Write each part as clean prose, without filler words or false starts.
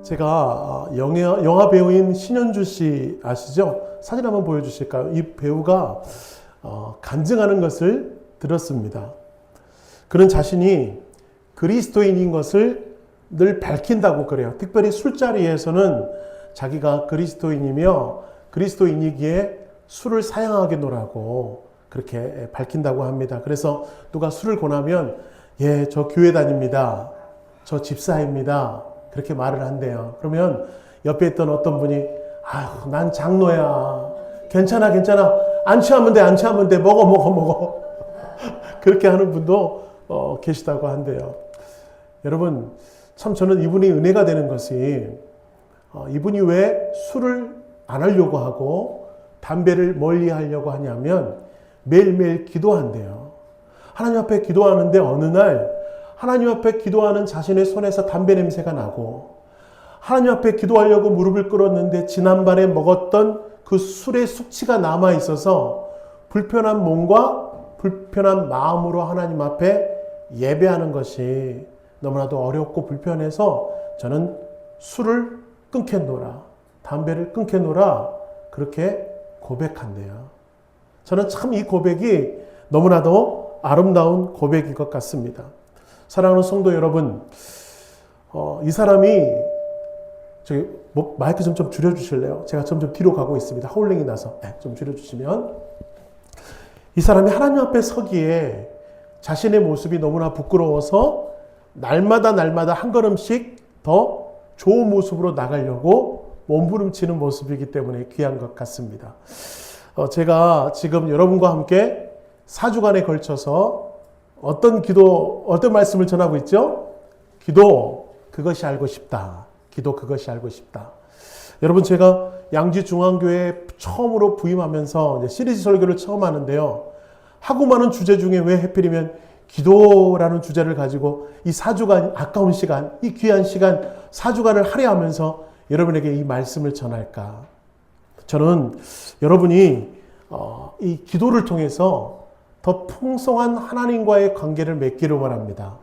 제가 영화 배우인 신현주 씨 아시죠? 사진 한번 보여주실까요? 이 배우가 간증하는 것을 들었습니다. 그런 자신이 그리스도인인 것을 늘 밝힌다고 그래요. 특별히 술자리에서는 자기가 그리스도인이며 그리스도인이기에 술을 사양하게 노라고 그렇게 밝힌다고 합니다. 그래서 누가 술을 권하면 예, 저 교회 다닙니다. 저 집사입니다. 그렇게 말을 한대요. 그러면 옆에 있던 어떤 분이 아휴, 난 장로야. 괜찮아. 안 취하면 돼. 먹어. 그렇게 하는 분도 계시다고 한대요. 여러분, 참 저는 이분이 은혜가 되는 것이 이분이 왜 술을 안 하려고 하고 담배를 멀리 하려고 하냐면 매일매일 기도한대요. 하나님 앞에 기도하는데 어느 날 하나님 앞에 기도하는 자신의 손에서 담배 냄새가 나고 하나님 앞에 기도하려고 무릎을 꿇었는데 지난밤에 먹었던 그 술의 숙취가 남아 있어서 불편한 몸과 불편한 마음으로 하나님 앞에 예배하는 것이 너무나도 어렵고 불편해서 저는 술을 끊겠노라, 담배를 끊겠노라 그렇게 고백한대요. 저는 참 이 고백이 너무나도 아름다운 고백인 것 같습니다. 사랑하는 성도 여러분, 이 사람이 저기 마이크 좀 줄여주실래요? 제가 점점 뒤로 가고 있습니다. 하울링이 나서 좀 줄여주시면. 이 사람이 하나님 앞에 서기에 자신의 모습이 너무나 부끄러워서 날마다 한 걸음씩 더 좋은 모습으로 나가려고 몸부림치는 모습이기 때문에 귀한 것 같습니다. 제가 지금 여러분과 함께 4주간에 걸쳐서 어떤 말씀을 전하고 있죠? 기도, 그것이 알고 싶다. 기도, 그것이 알고 싶다. 여러분, 제가 양지중앙교회에 처음으로 부임하면서 이제 시리즈 설교를 처음 하는데요. 하고 많은 주제 중에 왜 하필이면 기도라는 주제를 가지고 이 4주간, 아까운 시간, 이 귀한 시간 4주간을 할애하면서 여러분에게 이 말씀을 전할까? 저는 여러분이 이 기도를 통해서 더 풍성한 하나님과의 관계를 맺기를 원합니다.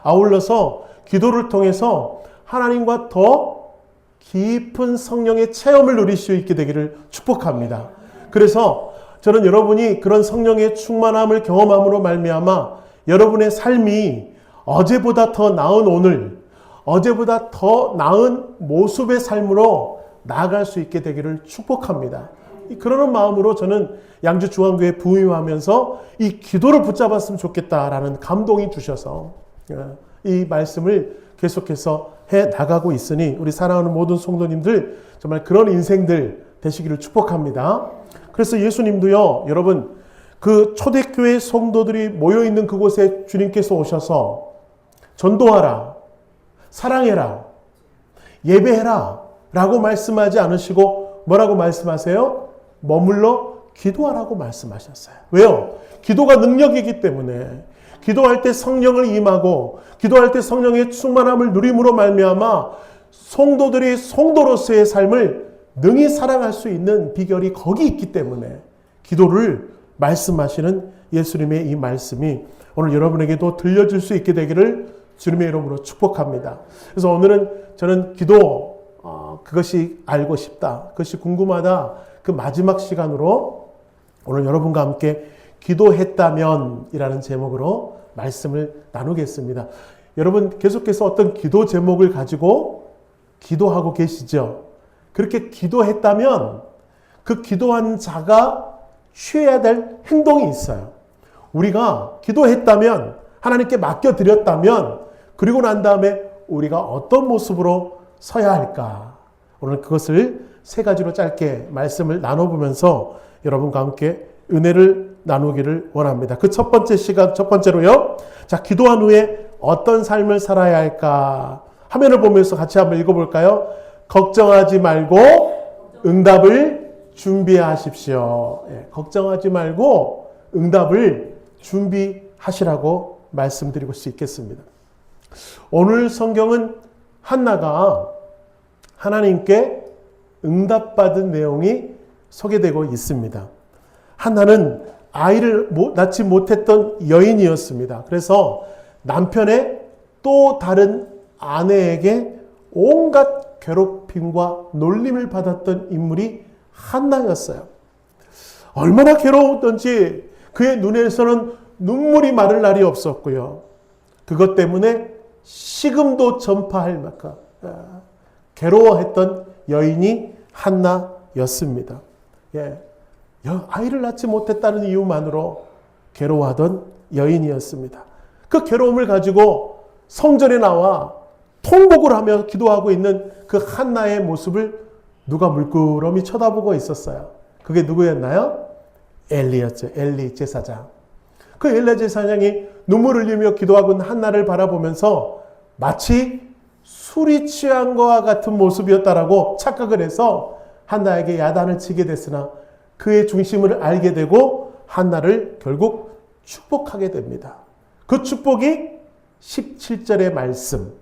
아울러서 기도를 통해서 하나님과 더 깊은 성령의 체험을 누릴 수 있게 되기를 축복합니다. 그래서 저는 여러분이 그런 성령의 충만함을 경험함으로 말미암아 여러분의 삶이 어제보다 더 나은 오늘, 어제보다 더 나은 모습의 삶으로 나아갈 수 있게 되기를 축복합니다. 그러는 마음으로 저는 양주중앙교회에 부임하면서 이 기도를 붙잡았으면 좋겠다라는 감동이 주셔서 이 말씀을 계속해서 해 나가고 있으니 우리 사랑하는 모든 성도님들 정말 그런 인생들 되시기를 축복합니다. 그래서 예수님도요, 여러분 그 초대교회 성도들이 모여있는 그곳에 주님께서 오셔서 전도하라, 사랑해라, 예배해라 라고 말씀하지 않으시고 뭐라고 말씀하세요? 머물러 기도하라고 말씀하셨어요. 왜요? 기도가 능력이기 때문에 기도할 때 성령을 임하고 기도할 때 성령의 충만함을 누림으로 말미암아 성도들이 성도로서의 삶을 능히 살아갈 수 있는 비결이 거기 있기 때문에 기도를 말씀하시는 예수님의 이 말씀이 오늘 여러분에게도 들려줄 수 있게 되기를 주님의 이름으로 축복합니다. 그래서 오늘은 저는 기도, 그것이 알고 싶다, 그것이 궁금하다, 그 마지막 시간으로 오늘 여러분과 함께 기도했다면 이라는 제목으로 말씀을 나누겠습니다. 여러분 계속해서 어떤 기도 제목을 가지고 기도하고 계시죠? 그렇게 기도했다면 그 기도한 자가 취해야 될 행동이 있어요. 우리가 기도했다면, 하나님께 맡겨드렸다면, 그리고 난 다음에 우리가 어떤 모습으로 서야 할까? 오늘 그것을 세 가지로 짧게 말씀을 나눠보면서 여러분과 함께 은혜를 나누기를 원합니다. 그 첫 번째로요. 자, 기도한 후에 어떤 삶을 살아야 할까? 화면을 보면서 같이 한번 읽어볼까요? 걱정하지 말고 응답을 준비하십시오. 걱정하지 말고 응답을 준비하시라고 말씀드리고 수 있겠습니다. 오늘 성경은 한나가 하나님께 응답받은 내용이 소개되고 있습니다. 한나는 아이를 낳지 못했던 여인이었습니다. 그래서 남편의 또 다른 아내에게 온갖 괴롭힘과 놀림을 받았던 인물이 한나였어요. 얼마나 괴로웠던지 그의 눈에서는 눈물이 마를 날이 없었고요. 그것 때문에 식음도 전파할 만큼 괴로워했던 여인이 한나였습니다. 아이를 낳지 못했다는 이유만으로 괴로워하던 여인이었습니다. 그 괴로움을 가지고 성전에 나와 통곡을 하며 기도하고 있는 그 한나의 모습을 누가 물끄러미 쳐다보고 있었어요. 그게 누구였나요? 엘리였죠. 엘리 제사장. 그 엘리 제사장이 눈물을 흘리며 기도하고 있는 한나를 바라보면서 마치 술이 취한 것과 같은 모습이었다라고 착각을 해서 한나에게 야단을 치게 됐으나 그의 중심을 알게 되고 한나를 결국 축복하게 됩니다. 그 축복이 17절의 말씀.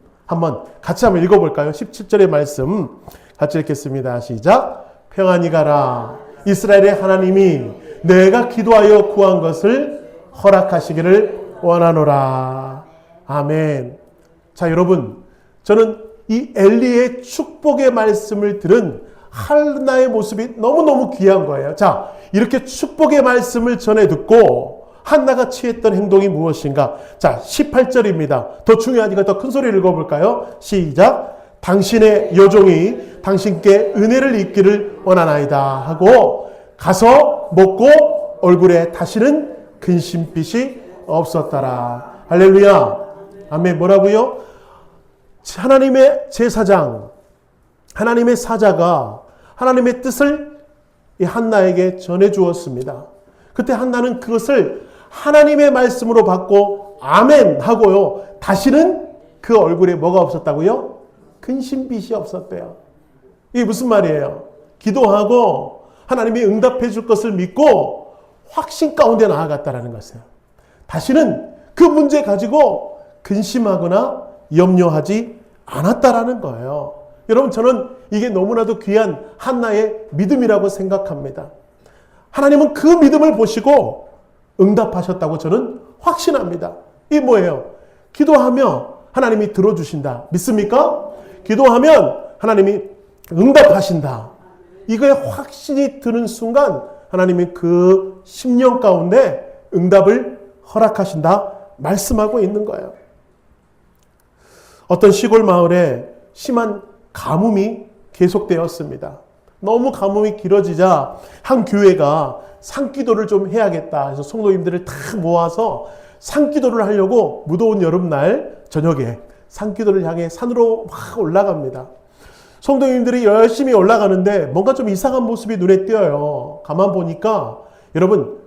같이 한번 읽어볼까요? 17절의 말씀 같이 읽겠습니다. 시작. 평안히 가라. 이스라엘의 하나님이 내가 기도하여 구한 것을 허락하시기를 원하노라. 아멘. 자, 여러분, 저는 이 엘리의 축복의 말씀을 들은 한나의 모습이 너무너무 귀한 거예요. 자, 이렇게 축복의 말씀을 전해 듣고 한나가 취했던 행동이 무엇인가? 자, 18절입니다. 더 중요하니까 더 큰 소리를 읽어볼까요? 시작. 당신의 여종이 당신께 은혜를 입기를 원하나이다 하고 가서 먹고 얼굴에 다시는 근심빛이 없었더라. 할렐루야. 아멘. 뭐라고요? 하나님의 제사장, 하나님의 사자가 하나님의 뜻을 이 한나에게 전해 주었습니다. 그때 한나는 그것을 하나님의 말씀으로 받고 아멘 하고요. 다시는 그 얼굴에 뭐가 없었다고요? 근심빛이 없었대요. 이게 무슨 말이에요? 기도하고 하나님이 응답해 줄 것을 믿고 확신 가운데 나아갔다라는 것이에요. 다시는 그 문제 가지고 근심하거나 염려하지 않았다라는 거예요. 여러분, 저는 이게 너무나도 귀한 한나의 믿음이라고 생각합니다. 하나님은 그 믿음을 보시고 응답하셨다고 저는 확신합니다. 이게 뭐예요? 기도하며 하나님이 들어주신다. 믿습니까? 기도하면 하나님이 응답하신다. 이거에 확신이 드는 순간 하나님이 그 심령 가운데 응답을 허락하신다 말씀하고 있는 거예요. 어떤 시골 마을에 심한 가뭄이 계속되었습니다. 너무 가뭄이 길어지자 한 교회가 산기도를 좀 해야겠다 해서 성도님들을 다 모아서 산기도를 하려고 무더운 여름날 저녁에 산기도를 향해 산으로 막 올라갑니다. 성도님들이 열심히 올라가는데 뭔가 좀 이상한 모습이 눈에 띄어요. 가만 보니까 여러분,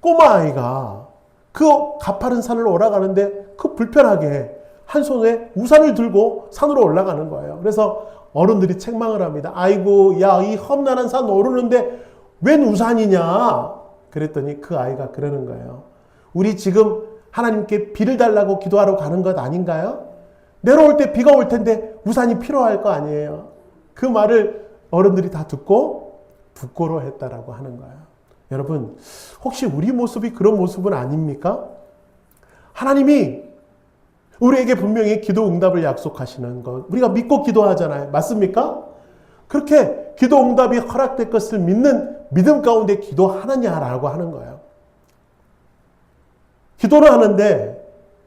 꼬마아이가 그 가파른 산을 올라가는데 그 불편하게 한 손에 우산을 들고 산으로 올라가는 거예요. 그래서 어른들이 책망을 합니다. 아이고, 야, 이 험난한 산 오르는데 웬 우산이냐? 그랬더니 그 아이가 그러는 거예요. 우리 지금 하나님께 비를 달라고 기도하러 가는 것 아닌가요? 내려올 때 비가 올 텐데 우산이 필요할 거 아니에요. 그 말을 어른들이 다 듣고 부끄러워했다라고 하는 거예요. 여러분, 혹시 우리 모습이 그런 모습은 아닙니까? 하나님이 우리에게 분명히 기도 응답을 약속하시는 것, 우리가 믿고 기도하잖아요. 맞습니까? 그렇게 기도 응답이 허락될 것을 믿는 믿음 가운데 기도하느냐라고 하는 거예요. 기도를 하는데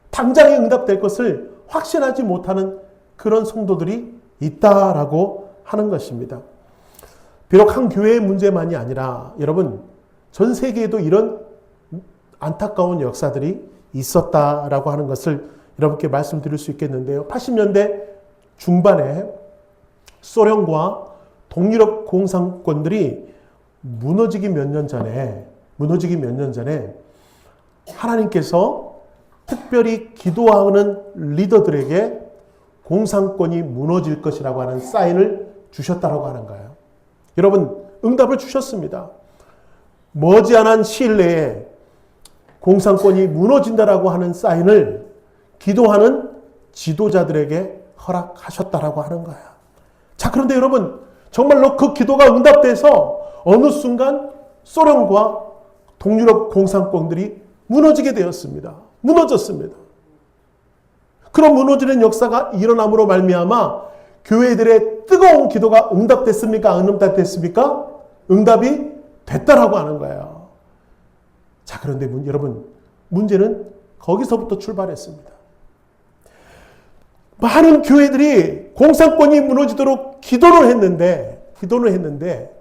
당장에 응답될 것을 확신하지 못하는 그런 성도들이 있다라고 하는 것입니다. 비록 한 교회의 문제만이 아니라 여러분, 전 세계에도 이런 안타까운 역사들이 있었다라고 하는 것을 여러분께 말씀드릴 수 있겠는데요. 80년대 중반에 소련과 동유럽 공산권들이 무너지기 몇 년 전에 하나님께서 특별히 기도하는 리더들에게 공산권이 무너질 것이라고 하는 사인을 주셨다고 하는 거예요. 여러분, 응답을 주셨습니다. 머지않은 시일 내에 공산권이 무너진다라고 하는 사인을 기도하는 지도자들에게 허락하셨다라고 하는 거예요. 자, 그런데 여러분, 정말로 그 기도가 응답돼서 어느 순간 소련과 동유럽 공산권들이 무너지게 되었습니다. 무너졌습니다. 그런 무너지는 역사가 일어남으로 말미암아 교회들의 뜨거운 기도가 응답됐습니까? 안 응답됐습니까? 응답이 됐다라고 하는 거예요. 자, 그런데 여러분, 문제는 거기서부터 출발했습니다. 많은 교회들이 공산권이 무너지도록 기도를 했는데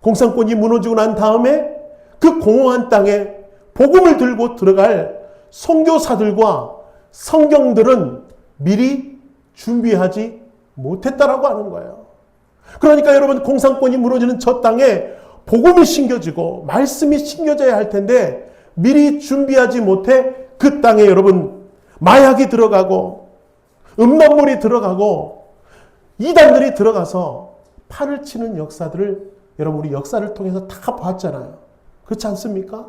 공산권이 무너지고 난 다음에 그 공허한 땅에 복음을 들고 들어갈 선교사들과 성경들은 미리 준비하지 못했다라고 하는 거예요. 그러니까 여러분, 공산권이 무너지는 저 땅에 복음이 심겨지고 말씀이 심겨져야 할 텐데 미리 준비하지 못해 그 땅에 여러분 마약이 들어가고 음란물이 들어가고 이단들이 들어가서 판을 치는 역사들을 여러분 우리 역사를 통해서 다 봤잖아요. 그렇지 않습니까?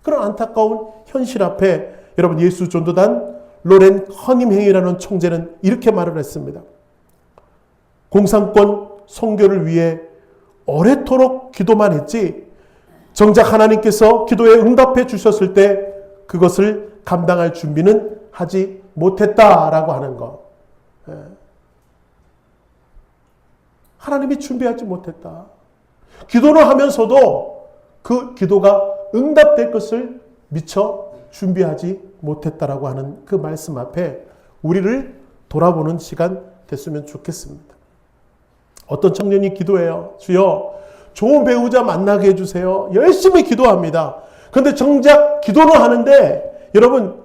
그런 안타까운 현실 앞에 여러분 예수 전도단 로렌 허님행이라는 총재는 이렇게 말을 했습니다. 공산권 선교를 위해 오래도록 기도만 했지 정작 하나님께서 기도에 응답해 주셨을 때 그것을 감당할 준비는 하지 못했다라고 하는 것. 하나님이 준비하지 못했다. 기도를 하면서도 그 기도가 응답될 것을 미처 준비하지 못했다라고 하는 그 말씀 앞에 우리를 돌아보는 시간 됐으면 좋겠습니다. 어떤 청년이 기도해요. 주여, 좋은 배우자 만나게 해주세요. 열심히 기도합니다. 그런데 정작 기도는 하는데 여러분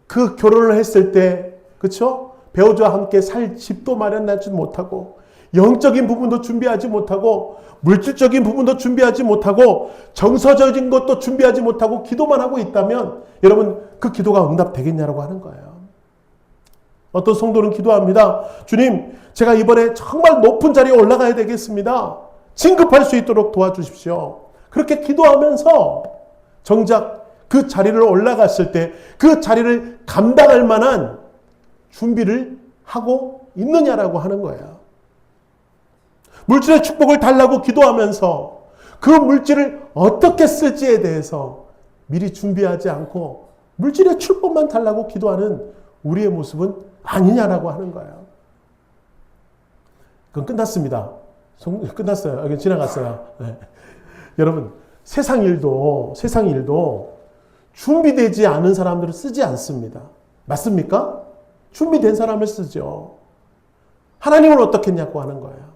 그 결혼을 했을 때 그렇죠? 배우자와 함께 살 집도 마련하지 못하고 영적인 부분도 준비하지 못하고 물질적인 부분도 준비하지 못하고 정서적인 것도 준비하지 못하고 기도만 하고 있다면 여러분 그 기도가 응답되겠냐라고 하는 거예요. 어떤 성도는 기도합니다. 주님, 제가 이번에 정말 높은 자리에 올라가야 되겠습니다. 진급할 수 있도록 도와주십시오. 그렇게 기도하면서 정작 그 자리를 올라갔을 때 그 자리를 감당할 만한 준비를 하고 있느냐라고 하는 거예요. 물질의 축복을 달라고 기도하면서 그 물질을 어떻게 쓸지에 대해서 미리 준비하지 않고 물질의 축복만 달라고 기도하는 우리의 모습은 아니냐라고 하는 거예요. 그건 끝났습니다. 끝났어요. 여기 지나갔어요. 네. 여러분, 세상 일도 준비되지 않은 사람들을 쓰지 않습니다. 맞습니까? 준비된 사람을 쓰죠. 하나님은 어떻겠냐고 하는 거예요.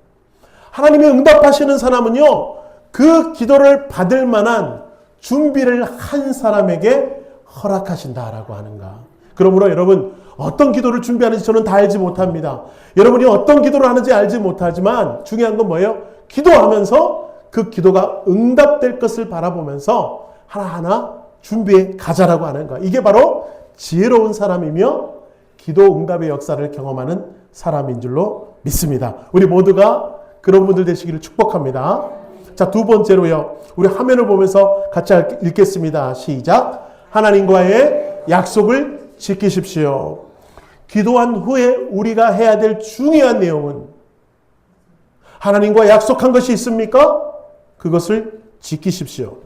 하나님이 응답하시는 사람은요, 그 기도를 받을 만한 준비를 한 사람에게 허락하신다라고 하는가. 그러므로 여러분, 어떤 기도를 준비하는지 저는 다 알지 못합니다. 여러분이 어떤 기도를 하는지 알지 못하지만 중요한 건 뭐예요? 기도하면서 그 기도가 응답될 것을 바라보면서 하나하나 준비해 가자라고 하는 거예요. 이게 바로 지혜로운 사람이며 기도 응답의 역사를 경험하는 사람인 줄로 믿습니다. 우리 모두가 그런 분들 되시기를 축복합니다. 자, 두 번째로요. 우리 화면을 보면서 같이 읽겠습니다. 시작. 하나님과의 약속을 지키십시오. 기도한 후에 우리가 해야 될 중요한 내용은 하나님과 약속한 것이 있습니까? 그것을 지키십시오.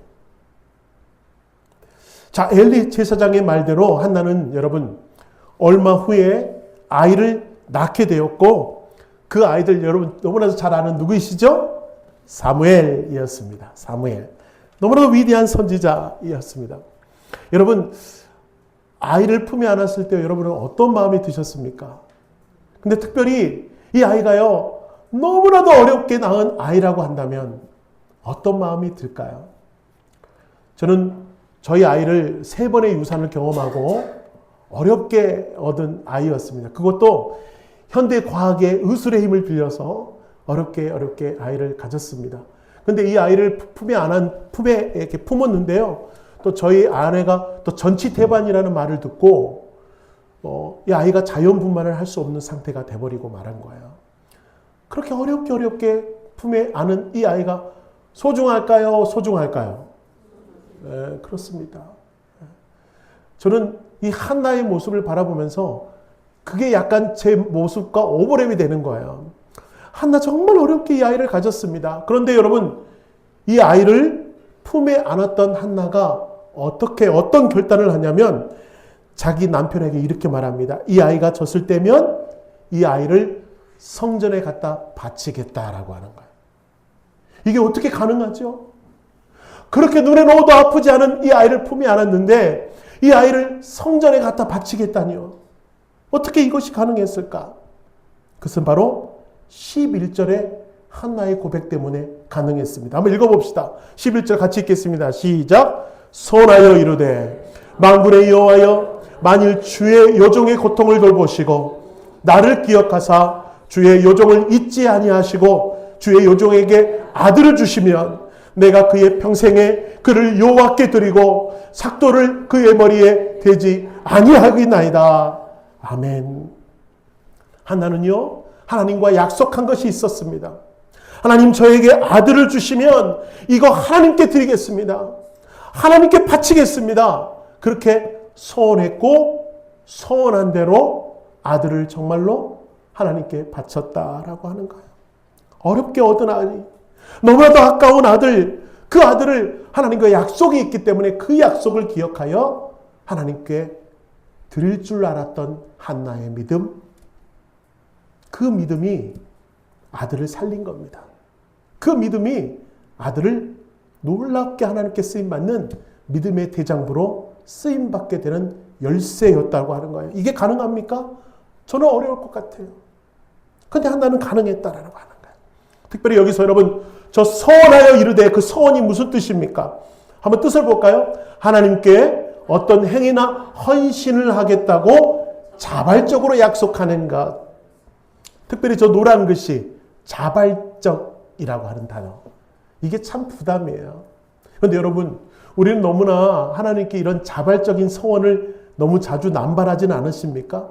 자, 엘리 제사장의 말대로 한나는 여러분 얼마 후에 아이를 낳게 되었고 그 아이들 여러분 너무나도 잘 아는 누구이시죠? 사무엘이었습니다. 사무엘. 너무나도 위대한 선지자이었습니다. 여러분 아이를 품에 안았을 때 여러분은 어떤 마음이 드셨습니까? 근데 특별히 이 아이가요 너무나도 어렵게 낳은 아이라고 한다면 어떤 마음이 들까요? 저는 저희 아이를 3번의 유산을 경험하고 어렵게 얻은 아이였습니다. 그것도 현대 과학의 의술의 힘을 빌려서 어렵게 아이를 가졌습니다. 근데 이 아이를 품에 이렇게 품었는데요. 또 저희 아내가 또 전치태반이라는 말을 듣고 이 아이가 자연분만을 할 수 없는 상태가 돼버리고 말한 거예요. 그렇게 어렵게 품에 안은 이 아이가 소중할까요? 소중할까요? 네, 그렇습니다. 저는 이 한나의 모습을 바라보면서 그게 약간 제 모습과 오버랩이 되는 거예요. 한나 정말 어렵게 이 아이를 가졌습니다. 그런데 여러분 이 아이를 품에 안았던 한나가 어떤 결단을 하냐면 자기 남편에게 이렇게 말합니다. 이 아이가 졌을 때면 이 아이를 성전에 갖다 바치겠다라고 하는 거예요. 이게 어떻게 가능하죠? 그렇게 눈에 넣어도 아프지 않은 이 아이를 품에 안았는데 이 아이를 성전에 갖다 바치겠다니요. 어떻게 이것이 가능했을까? 그것은 바로 11절의 한나의 고백 때문에 가능했습니다. 한번 읽어봅시다. 11절 같이 읽겠습니다. 시작. 선하여 이르되 만군의 여호와여 만일 주의 요종의 고통을 돌보시고 나를 기억하사 주의 요종을 잊지 아니하시고 주의 요종에게 아들을 주시면 내가 그의 평생에 그를 여호와께 드리고 삭도를 그의 머리에 대지 아니하겠나이다. 아멘. 한나는요, 하나님과 약속한 것이 있었습니다. 하나님 저에게 아들을 주시면 이거 하나님께 드리겠습니다. 하나님께 바치겠습니다. 그렇게 소원했고 소원한 대로 아들을 정말로 하나님께 바쳤다라고 하는 거예요. 어렵게 얻은 아들, 너무나도 아까운 아들, 그 아들을 하나님과 약속이 있기 때문에 그 약속을 기억하여 하나님께 드릴 줄 알았던 한나의 믿음, 그 믿음이 아들을 살린 겁니다. 그 믿음이 아들을 놀랍게 하나님께 쓰임받는 믿음의 대장부로 쓰임받게 되는 열쇠였다고 하는 거예요. 이게 가능합니까? 저는 어려울 것 같아요. 근데 한나는 가능했다라는 거 하는 거예요. 특별히 여기서 여러분, 저 서원하여 이르되 그 서원이 무슨 뜻입니까? 한번 뜻을 볼까요? 하나님께 어떤 행위나 헌신을 하겠다고 자발적으로 약속하는 것. 특별히 저 노란 글씨 자발적이라고 하는 단어. 이게 참 부담이에요. 그런데 여러분, 우리는 너무나 하나님께 이런 자발적인 서원을 너무 자주 남발하지는 않으십니까?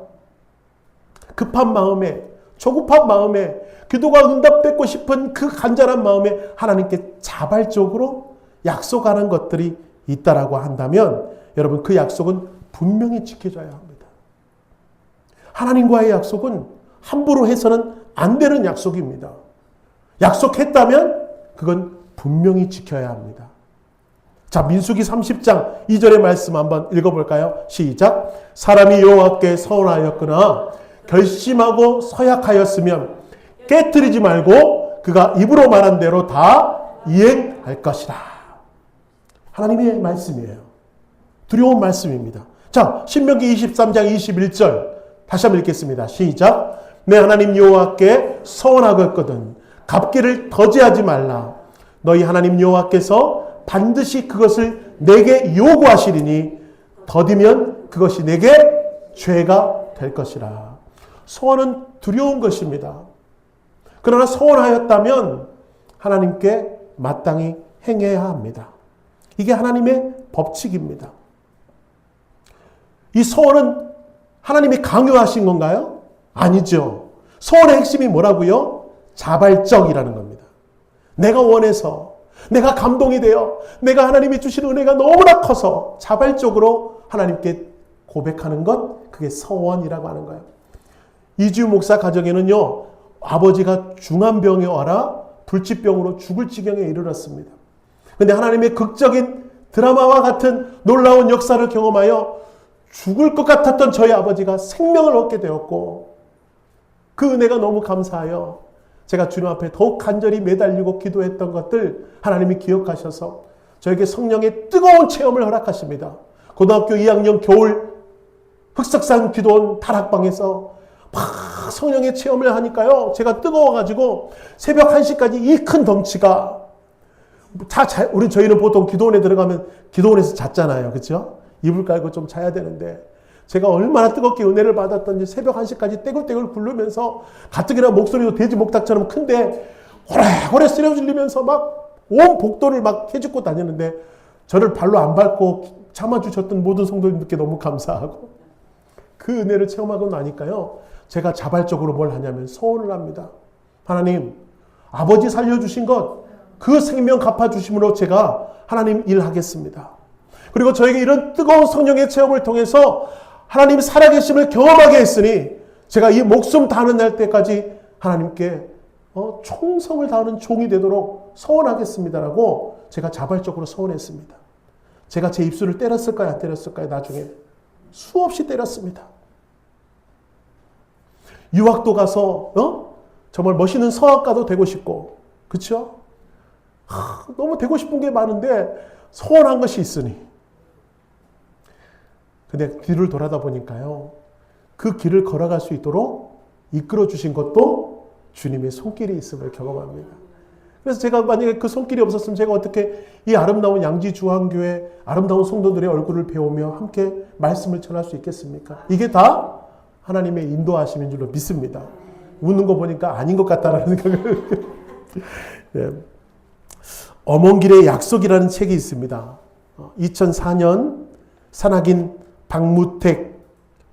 급한 마음에, 조급한 마음에, 기도가 응답받고 싶은 그 간절한 마음에 하나님께 자발적으로 약속하는 것들이 있다라고 한다면 여러분, 그 약속은 분명히 지켜져야 합니다. 하나님과의 약속은 함부로 해서는 안 되는 약속입니다. 약속했다면 그건 분명히 지켜야 합니다. 자, 민수기 30장 2절의 말씀 한번 읽어볼까요? 시작. 사람이 여호와께 서원하였거나 결심하고 서약하였으면 깨트리지 말고 그가 입으로 말한 대로 다 이행할 것이다. 하나님의 말씀이에요. 두려운 말씀입니다. 자, 신명기 23장 21절 다시 한번 읽겠습니다. 시작. 내 하나님 여호와께 서원하겠거든 갚기를 더디하지 말라. 너희 하나님 여호와께서 반드시 그것을 내게 요구하시리니 더디면 그것이 내게 죄가 될 것이라. 소원은 두려운 것입니다. 그러나 소원하였다면 하나님께 마땅히 행해야 합니다. 이게 하나님의 법칙입니다. 이 소원은 하나님이 강요하신 건가요? 아니죠. 소원의 핵심이 뭐라고요? 자발적이라는 겁니다. 내가 원해서, 내가 감동이 되어, 내가 하나님이 주신 은혜가 너무나 커서 자발적으로 하나님께 고백하는 것, 그게 서원이라고 하는 거예요. 이주유 목사 가정에는요, 아버지가 중환병에 와라 불치병으로 죽을 지경에 이르렀습니다. 그런데 하나님의 극적인 드라마와 같은 놀라운 역사를 경험하여 죽을 것 같았던 저희 아버지가 생명을 얻게 되었고, 그 은혜가 너무 감사하여 제가 주님 앞에 더욱 간절히 매달리고 기도했던 것들 하나님이 기억하셔서 저에게 성령의 뜨거운 체험을 허락하십니다. 고등학교 2학년 겨울 흑석산 기도원 다락방에서 막 성령의 체험을 하니까요, 제가 뜨거워가지고 새벽 1시까지 이 큰 덩치가 저희는 보통 기도원에 들어가면 기도원에서 잤잖아요. 그렇죠? 이불 깔고 좀 자야 되는데 제가 얼마나 뜨겁게 은혜를 받았던지 새벽 1시까지 떼굴떼굴 굴르면서 가뜩이나 목소리도 돼지 목탁처럼 큰데 호래호래 쓰러질리면서 막 온 복도를 막 해집고 다니는데 저를 발로 안 밟고 참아주셨던 모든 성도님들께 너무 감사하고, 그 은혜를 체험하고 나니까요, 제가 자발적으로 뭘 하냐면 소원을 합니다. 하나님, 아버지 살려주신 것, 그 생명 갚아주심으로 제가 하나님 일하겠습니다. 그리고 저에게 이런 뜨거운 성령의 체험을 통해서 하나님 살아계심을 경험하게 했으니 제가 이 목숨 다하는 날 때까지 하나님께 충성을 다하는 종이 되도록 서원하겠습니다라고 제가 자발적으로 서원했습니다. 제가 제 입술을 때렸을까요? 안 때렸을까요? 나중에 수없이 때렸습니다. 유학도 가서 정말 멋있는 성악가도 되고 싶고, 그렇죠? 너무 되고 싶은 게 많은데 소원한 것이 있으니. 근데 뒤를 돌아다 보니까요, 그 길을 걸어갈 수 있도록 이끌어 주신 것도 주님의 손길이 있음을 경험합니다. 그래서 제가 만약에 그 손길이 없었으면 제가 어떻게 이 아름다운 양지중앙교회 아름다운 성도들의 얼굴을 배우며 함께 말씀을 전할 수 있겠습니까? 이게 다 하나님의 인도하심인 줄로 믿습니다. 웃는 거 보니까 아닌 것 같다라는 생각을. 네. 엄원길의 약속이라는 책이 있습니다. 2004년 산악인 박무택,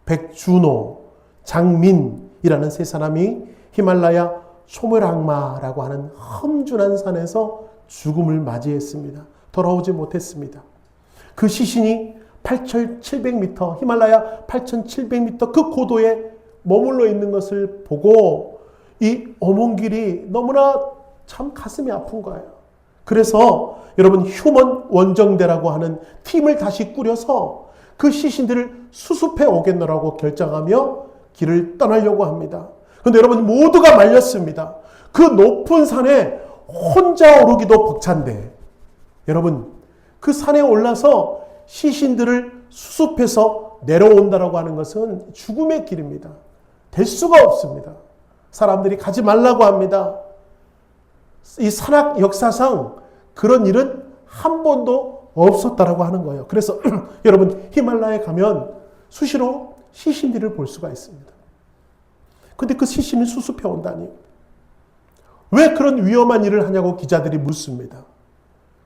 백준호, 장민이라는 세 사람이 히말라야 소멸악마라고 하는 험준한 산에서 죽음을 맞이했습니다. 돌아오지 못했습니다. 그 시신이 8,700m, 히말라야 8,700m 그 고도에 머물러 있는 것을 보고 이 엄원길이 너무나 참 가슴이 아픈 거예요. 그래서 여러분 휴먼 원정대라고 하는 팀을 다시 꾸려서 그 시신들을 수습해 오겠노라고 결정하며 길을 떠나려고 합니다. 그런데 여러분 모두가 말렸습니다. 그 높은 산에 혼자 오르기도 벅찬데 여러분 그 산에 올라서 시신들을 수습해서 내려온다라고 하는 것은 죽음의 길입니다. 될 수가 없습니다. 사람들이 가지 말라고 합니다. 이 산악 역사상 그런 일은 한 번도 없었다라고 하는 거예요. 그래서 여러분 히말라야에 가면 수시로 시신들을 볼 수가 있습니다. 근데 그 시신을 수습해 온다니 왜 그런 위험한 일을 하냐고 기자들이 묻습니다.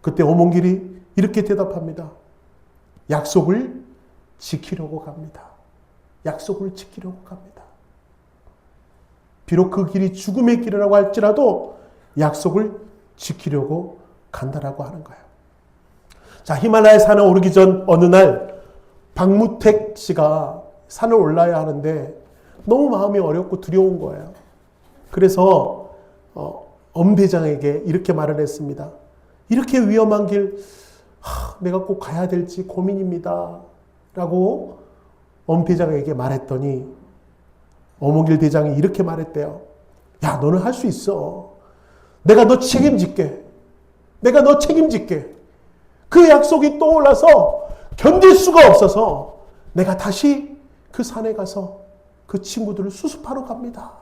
그때 엄원길이 이렇게 대답합니다. 약속을 지키려고 갑니다. 약속을 지키려고 갑니다. 비록 그 길이 죽음의 길이라고 할지라도 약속을 지키려고 간다라고 하는 거예요. 자, 히말라야 산에 오르기 전 어느 날 박무택 씨가 산을 올라야 하는데 너무 마음이 어렵고 두려운 거예요. 그래서 엄대장에게 이렇게 말을 했습니다. 이렇게 위험한 길 내가 꼭 가야 될지 고민입니다. 라고 엄대장에게 말했더니 엄원길 대장이 이렇게 말했대요. 야, 너는 할 수 있어. 내가 너 책임질게. 내가 너 책임질게. 그 약속이 떠올라서 견딜 수가 없어서 내가 다시 그 산에 가서 그 친구들을 수습하러 갑니다.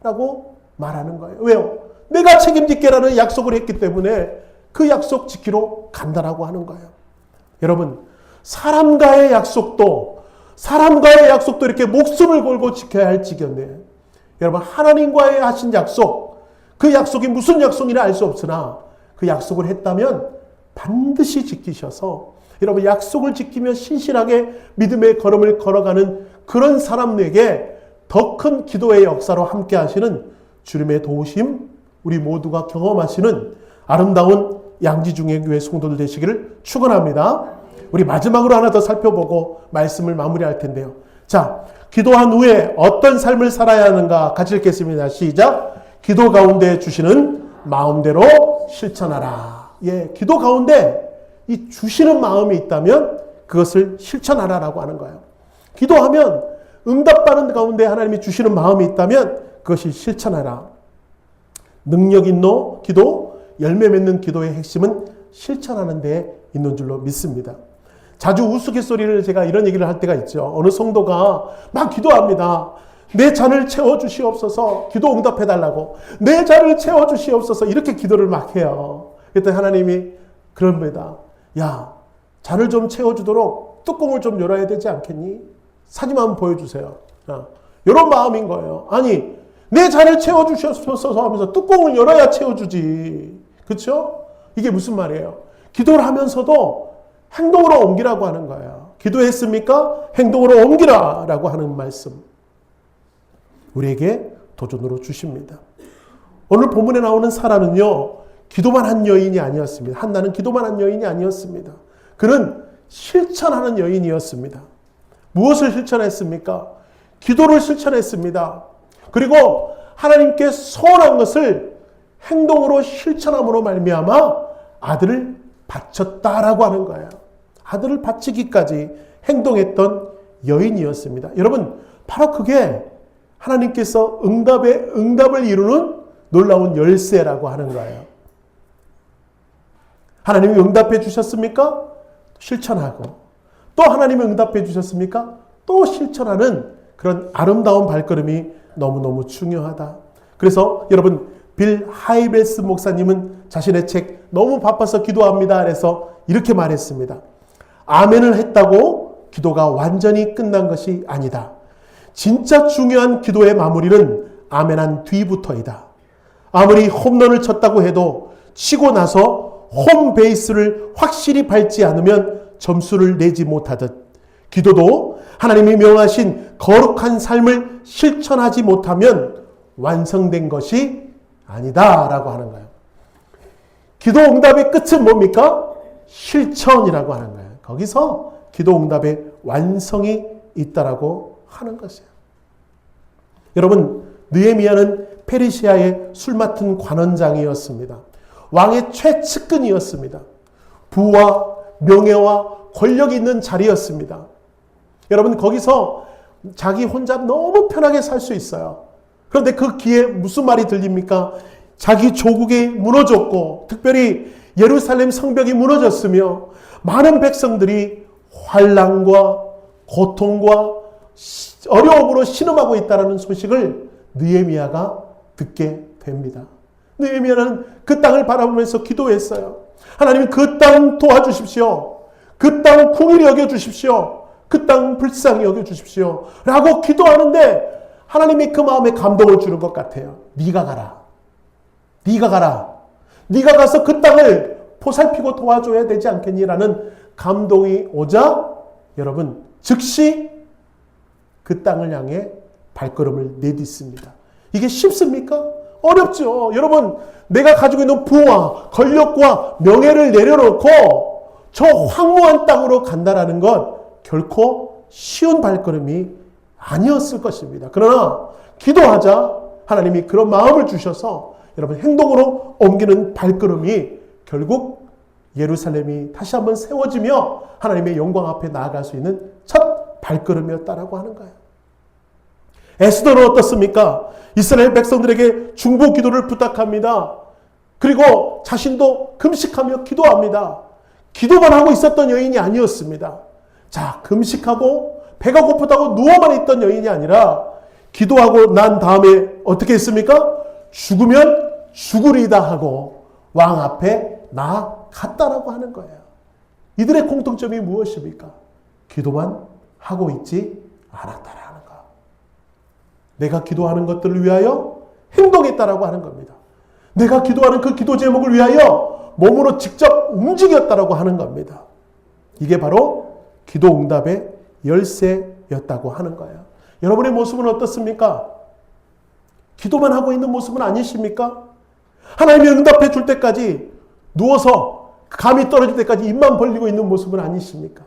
라고 말하는 거예요. 왜요? 내가 책임질게라는 약속을 했기 때문에 그 약속 지키러 간다라고 하는 거예요. 여러분, 사람과의 약속도 이렇게 목숨을 걸고 지켜야 할 지경이에요. 여러분, 하나님과의 하신 약속, 그 약속이 무슨 약속이냐 알 수 없으나 그 약속을 했다면 반드시 지키셔서 여러분 약속을 지키며 신실하게 믿음의 걸음을 걸어가는 그런 사람에게 더 큰 기도의 역사로 함께 하시는 주님의 도우심 우리 모두가 경험하시는 아름다운 양지중앙교회 성도들 되시기를 축원합니다. 우리 마지막으로 하나 더 살펴보고 말씀을 마무리할 텐데요. 자, 기도한 후에 어떤 삶을 살아야 하는가 같이 읽겠습니다. 시작. 기도 가운데 주시는 마음대로 실천하라. 예, 기도 가운데 이 주시는 마음이 있다면 그것을 실천하라라고 하는 거예요. 기도하면 응답받는 가운데 하나님이 주시는 마음이 있다면 그것이 실천하라. 능력 있는 기도, 열매 맺는 기도의 핵심은 실천하는 데 있는 줄로 믿습니다. 자주 우스갯소리를 제가 이런 얘기를 할 때가 있죠. 어느 성도가 막 기도합니다. 내 잔을 채워주시옵소서. 기도 응답해달라고. 내 잔을 채워주시옵소서. 이렇게 기도를 막 해요. 그랬더니 하나님이 그럽니다. 야, 잔을 좀 채워주도록 뚜껑을 좀 열어야 되지 않겠니? 사진 한번 보여주세요. 이런 마음인 거예요. 아니, 내 잔을 채워주시옵소서 하면서 뚜껑을 열어야 채워주지. 그렇죠? 이게 무슨 말이에요? 기도를 하면서도 행동으로 옮기라고 하는 거예요. 기도했습니까? 행동으로 옮기라라고 하는 말씀. 우리에게 도전으로 주십니다. 오늘 본문에 나오는 사라는요, 기도만 한 여인이 아니었습니다. 한나는 기도만 한 여인이 아니었습니다. 그는 실천하는 여인이었습니다. 무엇을 실천했습니까? 기도를 실천했습니다. 그리고 하나님께 소원한 것을 행동으로 실천함으로 말미암아 아들을 바쳤다라고 하는 거예요. 아들을 바치기까지 행동했던 여인이었습니다. 여러분, 바로 그게 하나님께서 응답을 이루는 놀라운 열쇠라고 하는 거예요. 하나님이 응답해 주셨습니까? 실천하고. 또 하나님이 응답해 주셨습니까? 또 실천하는 그런 아름다운 발걸음이 너무너무 중요하다. 그래서 여러분, 빌 하이베스 목사님은 자신의 책 너무 바빠서 기도합니다. 그래서 이렇게 말했습니다. 아멘을 했다고 기도가 완전히 끝난 것이 아니다. 진짜 중요한 기도의 마무리는 아멘한 뒤부터이다. 아무리 홈런을 쳤다고 해도 치고 나서 홈 베이스를 확실히 밟지 않으면 점수를 내지 못하듯 기도도 하나님이 명하신 거룩한 삶을 실천하지 못하면 완성된 것이 아니다 라고 하는 거예요. 기도 응답의 끝은 뭡니까? 실천이라고 하는 거예요. 거기서 기도 응답의 완성이 있다라고 하는 것이에요. 여러분, 느헤미야는 페르시아의 술 맡은 관원장이었습니다. 왕의 최측근이었습니다. 부와 명예와 권력이 있는 자리였습니다. 여러분, 거기서 자기 혼자 너무 편하게 살 수 있어요. 그런데 그 귀에 무슨 말이 들립니까? 자기 조국이 무너졌고 특별히 예루살렘 성벽이 무너졌으며 많은 백성들이 환난과 고통과 어려움으로 신음하고 있다는 소식을 느헤미야가 듣게 됩니다. 느헤미야는 그 땅을 바라보면서 기도했어요. 하나님, 그 땅 도와주십시오. 그 땅 긍휼히 여겨주십시오. 그 땅 불쌍히 여겨주십시오. 라고 기도하는데 하나님이 그 마음에 감동을 주는 것 같아요. 네가 가라. 네가 가라. 네가 가서 그 땅을 보살피고 도와줘야 되지 않겠니라는 감동이 오자 여러분 즉시 그 땅을 향해 발걸음을 내딛습니다. 이게 쉽습니까? 어렵죠. 여러분, 내가 가지고 있는 부와 권력과 명예를 내려놓고 저 황무한 땅으로 간다라는 건 결코 쉬운 발걸음이 아니었을 것입니다. 그러나 기도하자 하나님이 그런 마음을 주셔서 여러분 행동으로 옮기는 발걸음이 결국 예루살렘이 다시 한번 세워지며 하나님의 영광 앞에 나아갈 수 있는 첫 발걸음이었다라고 하는 거예요. 에스더는 어떻습니까? 이스라엘 백성들에게 중보 기도를 부탁합니다. 그리고 자신도 금식하며 기도합니다. 기도만 하고 있었던 여인이 아니었습니다. 자, 금식하고 배가 고프다고 누워만 있던 여인이 아니라 기도하고 난 다음에 어떻게 했습니까? 죽으면 죽으리다 하고 왕 앞에 나아갔다라고 하는 거예요. 이들의 공통점이 무엇입니까? 기도만 하고 있지 않았다라는 거. 내가 기도하는 것들을 위하여 행동했다라고 하는 겁니다. 내가 기도하는 그 기도 제목을 위하여 몸으로 직접 움직였다라고 하는 겁니다. 이게 바로 기도 응답의 열쇠였다고 하는 거예요. 여러분의 모습은 어떻습니까? 기도만 하고 있는 모습은 아니십니까? 하나님이 응답해 줄 때까지 누워서 감이 떨어질 때까지 입만 벌리고 있는 모습은 아니십니까?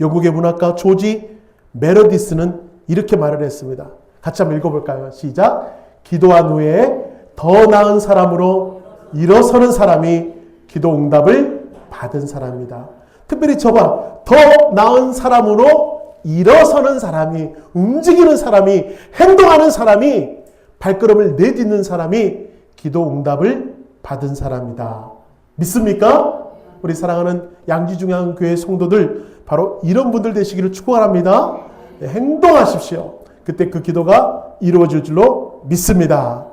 영국의 문학가 조지 메러디스는 이렇게 말을 했습니다. 같이 한번 읽어볼까요? 시작. 기도한 후에 더 나은 사람으로 일어서는 사람이 기도 응답을 받은 사람이다. 특별히 저와 더 나은 사람으로 일어서는 사람이, 움직이는 사람이, 행동하는 사람이, 발걸음을 내딛는 사람이 기도 응답을 받은 사람이다. 믿습니까? 우리 사랑하는 양지중앙교회 성도들, 바로 이런 분들 되시기를 축원합니다. 행동하십시오. 그때 그 기도가 이루어질 줄로 믿습니다.